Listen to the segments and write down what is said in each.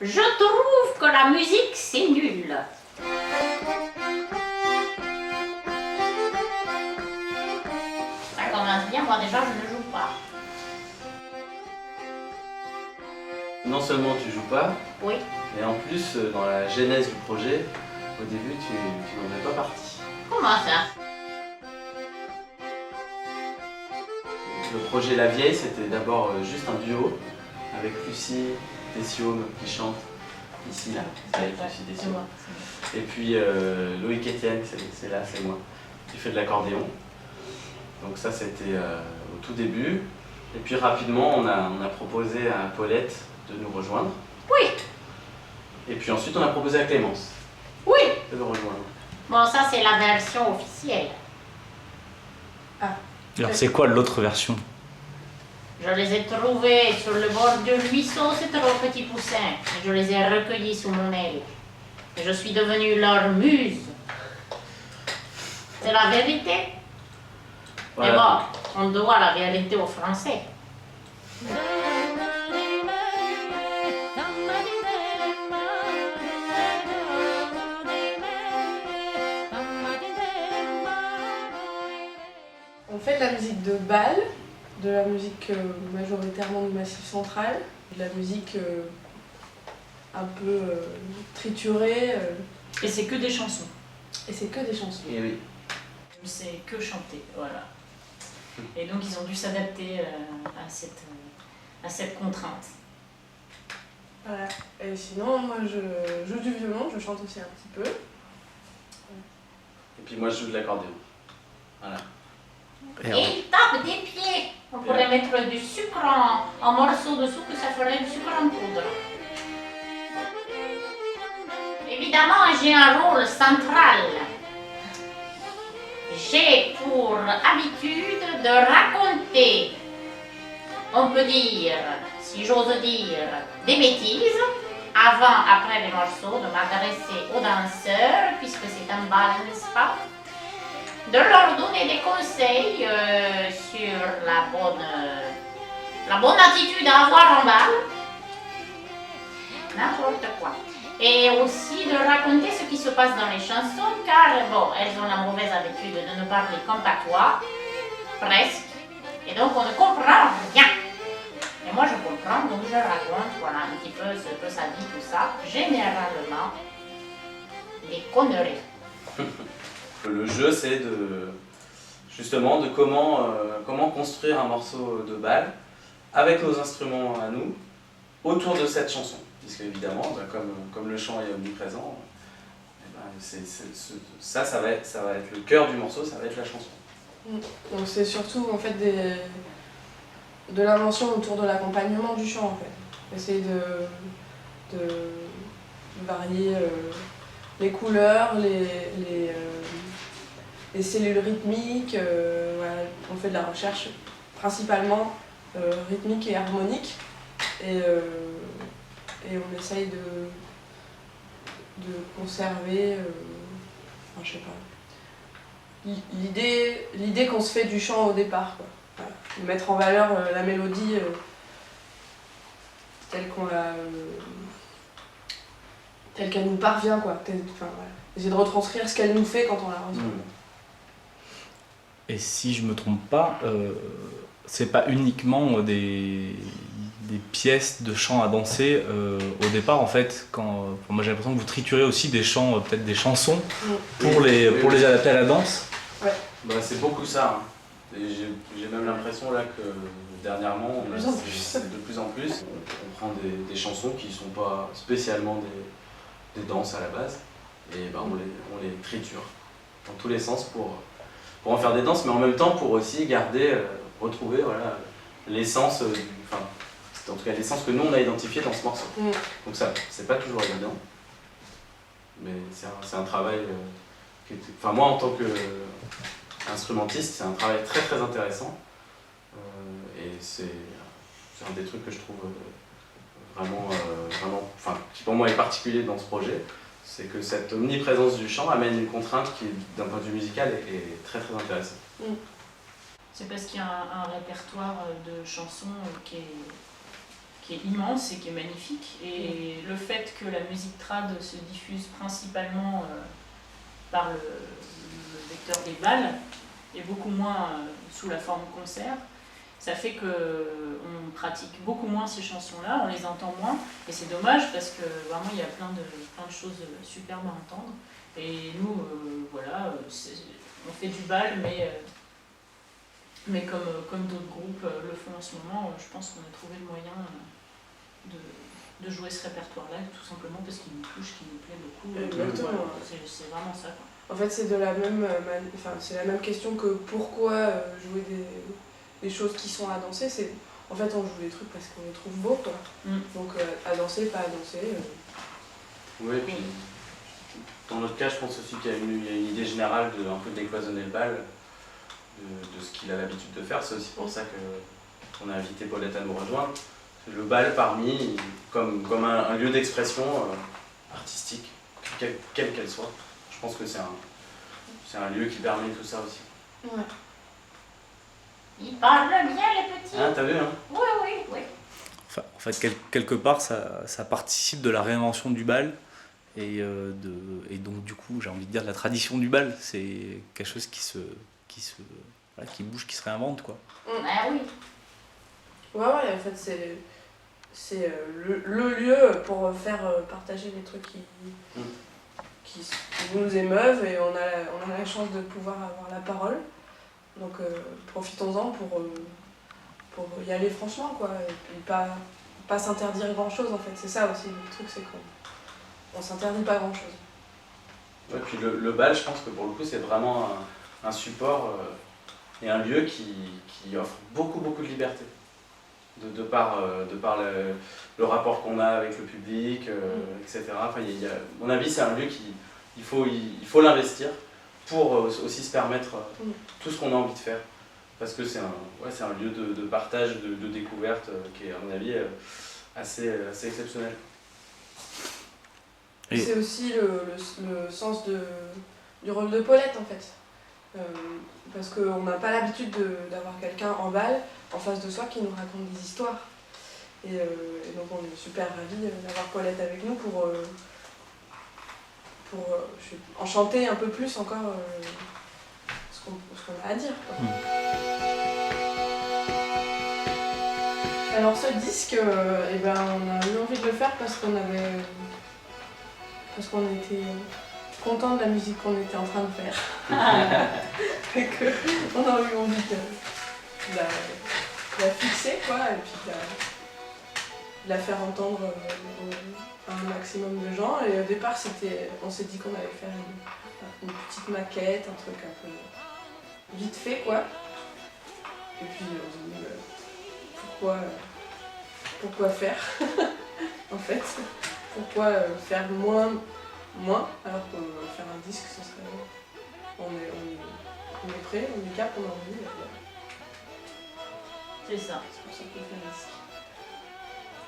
Je trouve que la musique, c'est nul. Ça commence bien, moi déjà, je ne joue pas. Non seulement tu joues pas, Oui. mais en plus, dans la genèse du projet, au début, tu n'en fais pas partie. Comment ça? Le projet La Vieille, c'était d'abord juste un duo avec Lucie Tessiôme qui chante ici, là. C'est avec Lucie C'est Tessiôme. moi. Et puis Loïc Etienne, c'est là, c'est moi, qui fait de l'accordéon. Donc ça, c'était au tout début. Et puis rapidement, on a proposé à Paulette de nous rejoindre. Oui. Et puis ensuite, on a proposé à Clémence Oui. de nous rejoindre. Bon, ça, c'est la version officielle. Alors c'est quoi l'autre version? Je les ai trouvés sur le bord du ruisseau, c'était trop petits poussins. Et je les ai recueillis sous mon aile. Et je suis devenue leur muse. C'est la vérité. Mais bon, on doit la vérité aux Français. On fait de la musique de bal, de la musique majoritairement du Massif central, de la musique un peu triturée. Et c'est que des chansons. Et c'est que des chansons. Et oui. C'est que chanter, voilà. Et donc ils ont dû s'adapter à cette contrainte. Voilà. Et sinon, moi je joue du violon, je chante aussi un petit peu. Et puis moi, je joue de l'accordéon. Voilà. Et ils tapent des pieds. On pourrait mettre du sucre en morceaux de sucre, ça ferait du sucre en poudre. Évidemment, j'ai un rôle central. J'ai pour habitude de raconter, on peut dire, si j'ose dire, des bêtises, avant, après les morceaux, de m'adresser aux danseurs, puisque c'est un bal, n'est-ce pas? De leur donner des conseils sur la bonne attitude à avoir en bal, n'importe quoi. Et aussi de raconter ce qui se passe dans les chansons, car bon, elles ont la mauvaise habitude de ne parler qu'en patois, presque, et donc on ne comprend rien. Et moi je comprends, donc je raconte, voilà, un petit peu ce que ça dit, tout ça, généralement des conneries. Le jeu, c'est justement de comment construire un morceau de bal avec nos instruments à nous autour de cette chanson. Puisque évidemment, comme le chant est omniprésent, ça va être le cœur du morceau, ça va être la chanson. Donc c'est surtout en fait de l'invention autour de l'accompagnement du chant en fait. Essayer de varier les couleurs, les cellules rythmiques. Voilà. On fait de la recherche principalement rythmique et harmonique. Et on essaye de conserver, enfin, je sais pas, l'idée qu'on se fait du chant au départ, quoi. Voilà. De mettre en valeur la mélodie telle qu'elle nous parvient, quoi. Enfin, voilà. Essayer de retranscrire ce qu'elle nous fait quand on la reçoit. Et si je me trompe pas, c'est pas uniquement des pièces de chant à danser au départ en fait. Moi j'ai l'impression que vous triturez aussi des chants, peut-être des chansons pour les adapter à la danse. Ouais. Bah, c'est beaucoup ça. Hein. Et j'ai même l'impression là que dernièrement, c'est de plus en plus, on prend des chansons qui ne sont pas spécialement des danses à la base, et ben, on les triture dans tous les sens pour en faire des danses, mais en même temps pour aussi retrouver voilà, l'essence, en tout cas l'essence que nous on a identifiée dans ce morceau. Donc ça, c'est pas toujours évident, mais c'est un travail moi en tant qu'instrumentiste, c'est un travail très très intéressant, et c'est un des trucs que je trouve vraiment, qui pour moi est particulier dans ce projet, c'est que cette omniprésence du chant amène une contrainte qui, d'un point de vue musical, est très très intéressante. C'est parce qu'il y a un répertoire de chansons qui qui est immense et qui est magnifique. Et le fait que la musique trad se diffuse principalement par le vecteur des balles et beaucoup moins sous la forme concert, ça fait qu'on pratique beaucoup moins ces chansons-là, on les entend moins, et c'est dommage parce que vraiment il y a plein de choses superbes à entendre. Et nous, voilà, on fait du bal, mais comme d'autres groupes le font en ce moment, je pense qu'on a trouvé le moyen de jouer ce répertoire-là, tout simplement parce qu'il nous touche, qu'il nous plaît beaucoup. Exactement. Voilà, c'est vraiment ça, quoi. En fait, c'est de la même, c'est la même question que pourquoi jouer des choses qui sont à danser. C'est en fait, on joue des trucs parce qu'on les trouve beaux, quoi. Donc à danser, pas à danser. Oui, et puis dans notre cas, je pense aussi qu'il y a une idée générale de un peu décloisonner le bal, de ce qu'il a l'habitude de faire. C'est aussi pour ça qu'on a invité Paulette à nous rejoindre. Le bal parmi comme un lieu d'expression artistique, quelle qu'elle soit. Je pense que c'est un lieu qui permet tout ça aussi. Ouais. Ils parlent bien, les petits. Hein, t'as vu, hein? Oui, oui, oui. Enfin, en fait, quelque part, ça participe de la réinvention du bal et donc du coup, j'ai envie de dire de la tradition du bal. C'est quelque chose qui bouge, qui se réinvente, quoi. Ah oui. Ouais, en fait, c'est le lieu pour faire partager les trucs qui nous émeuvent, et on a la chance de pouvoir avoir la parole. Donc profitons-en pour y aller franchement, quoi, et puis pas s'interdire grand-chose, en fait. C'est ça aussi, le truc, c'est qu'on s'interdit pas grand-chose. Ouais, puis le bal, je pense que pour le coup, c'est vraiment un support et un lieu qui offre beaucoup de liberté. De par le rapport qu'on a avec le public, etc. Enfin, à mon avis, c'est un lieu il faut l'investir pour aussi se permettre tout ce qu'on a envie de faire. Parce que c'est un lieu de partage, de découverte qui est, à mon avis, assez exceptionnel. Et c'est aussi le sens du rôle de Paulette, en fait. Parce qu'on n'a pas l'habitude d'avoir quelqu'un en bal en face de soi qui nous raconte des histoires. Et donc on est super ravis d'avoir Paulette avec nous pour enchanter un peu plus encore ce qu'on a à dire, quoi. Alors ce disque, on a eu envie de le faire parce qu'on était content de la musique qu'on était en train de faire. Et qu'on a eu envie de la fixer, quoi, et puis de la faire entendre à un maximum de gens. Et au départ, on s'est dit qu'on allait faire une petite maquette, un truc un peu vite fait, quoi. Et puis on s'est dit pourquoi faire en fait, pourquoi faire moins alors que faire un disque, ce serait on est prêt, on est cap, on a envie. C'est ça. C'est pour ça qu'on fait un disque.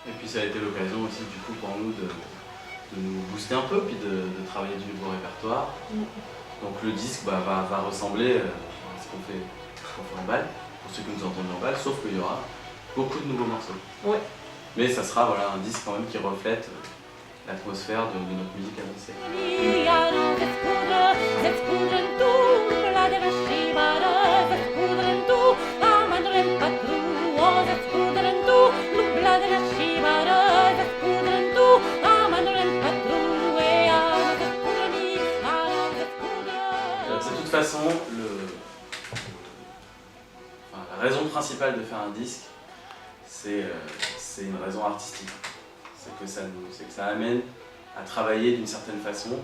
Et puis ça a été l'occasion aussi du coup pour nous de nous booster un peu, puis de travailler du nouveau répertoire. Donc le disque va ressembler à ce qu'on fait en bal, pour ceux qui nous entendent en bal, sauf qu'il y aura beaucoup de nouveaux morceaux. Ouais. Mais ça sera un disque quand même qui reflète l'atmosphère de notre musique avancée. De toute façon, la raison principale de faire un disque, c'est une raison artistique. C'est que ça amène à travailler d'une certaine façon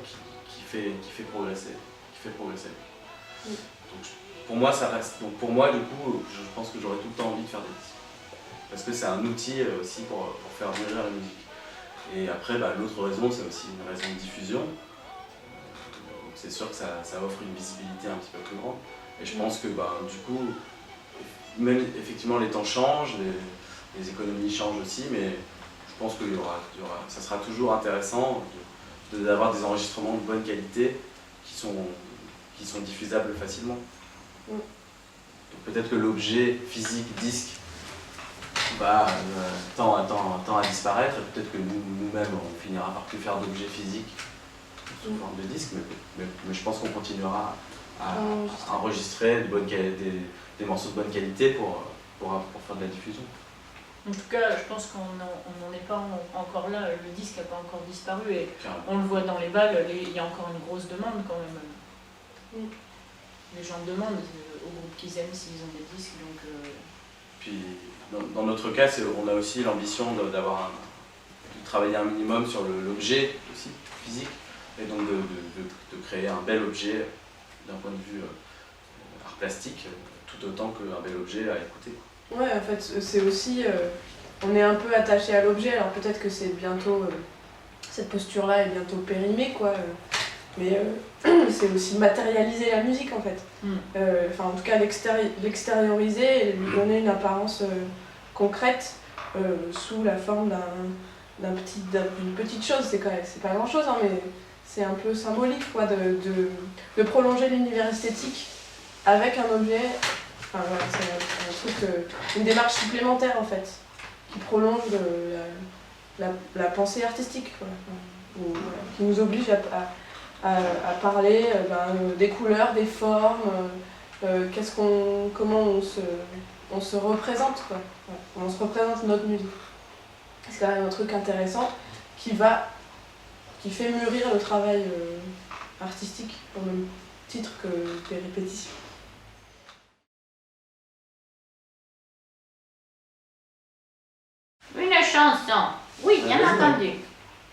qui fait progresser. Donc, pour moi, ça reste. Donc pour moi, du coup, je pense que j'aurais tout le temps envie de faire des disques. Parce que c'est un outil aussi pour faire mûrir la musique. Et après, l'autre raison, c'est aussi une raison de diffusion. C'est sûr que ça offre une visibilité un petit peu plus grande. Et je pense que du coup, même effectivement les temps changent, les économies changent aussi, mais je pense que ça sera toujours intéressant d'avoir des enregistrements de bonne qualité qui sont diffusables facilement. Donc peut-être que l'objet physique, disque, tend à disparaître. Peut-être que nous-mêmes, on finira par plus faire d'objets physiques sous forme de disques, mais je pense qu'on continuera à enregistrer des morceaux de bonne qualité pour faire de la diffusion. En tout cas, je pense qu'on n'en est pas encore là, le disque n'a pas encore disparu et on le voit dans les balles, il y a encore une grosse demande quand même. Les gens demandent aux groupes qu'ils aiment s'ils ont des disques. Donc, Puis dans notre cas, on a aussi l'ambition de travailler un minimum sur l'objet aussi physique et donc de créer un bel objet d'un point de vue art plastique, tout autant qu'un bel objet à écouter. Ouais, en fait, c'est aussi. On est un peu attaché à l'objet, alors peut-être que c'est bientôt. Cette posture-là est bientôt périmée, quoi. Mais c'est aussi matérialiser la musique, en fait. Enfin, en tout cas, l'extérioriser et lui donner une apparence concrète sous la forme d'une petite chose. C'est pas grand-chose, hein, mais c'est un peu symbolique, quoi, de prolonger l'univers esthétique avec un objet. Enfin, voilà, c'est un truc, une démarche supplémentaire en fait, qui prolonge la pensée artistique, quoi. Voilà, qui nous oblige à parler des couleurs, des formes, comment on se représente, quoi. Voilà, on se représente notre musique. C'est quand même un truc intéressant qui fait mûrir le travail artistique au même titre que des répétitions. Une chanson. Oui, bien entendu.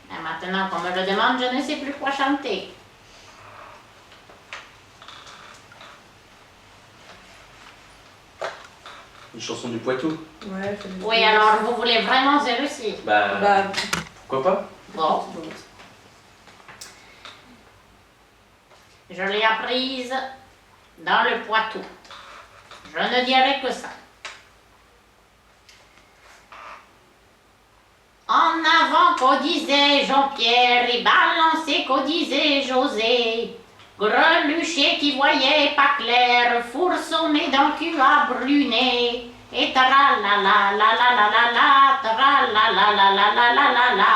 Mais maintenant qu'on me le demande, je ne sais plus quoi chanter. Une chanson du Poitou. Ouais, Oui, alors vous voulez vraiment celle-ci? Pourquoi pas? Bon. Je l'ai apprise dans le Poitou. Je ne dirai que ça. En avant, qu'au disait Jean-Pierre, et balancé, qu'au disait José. Greluché qui voyait pas clair, fourçonné d'un cul à brunet. Et tra la la la la la la la, tra la la la la la la la la.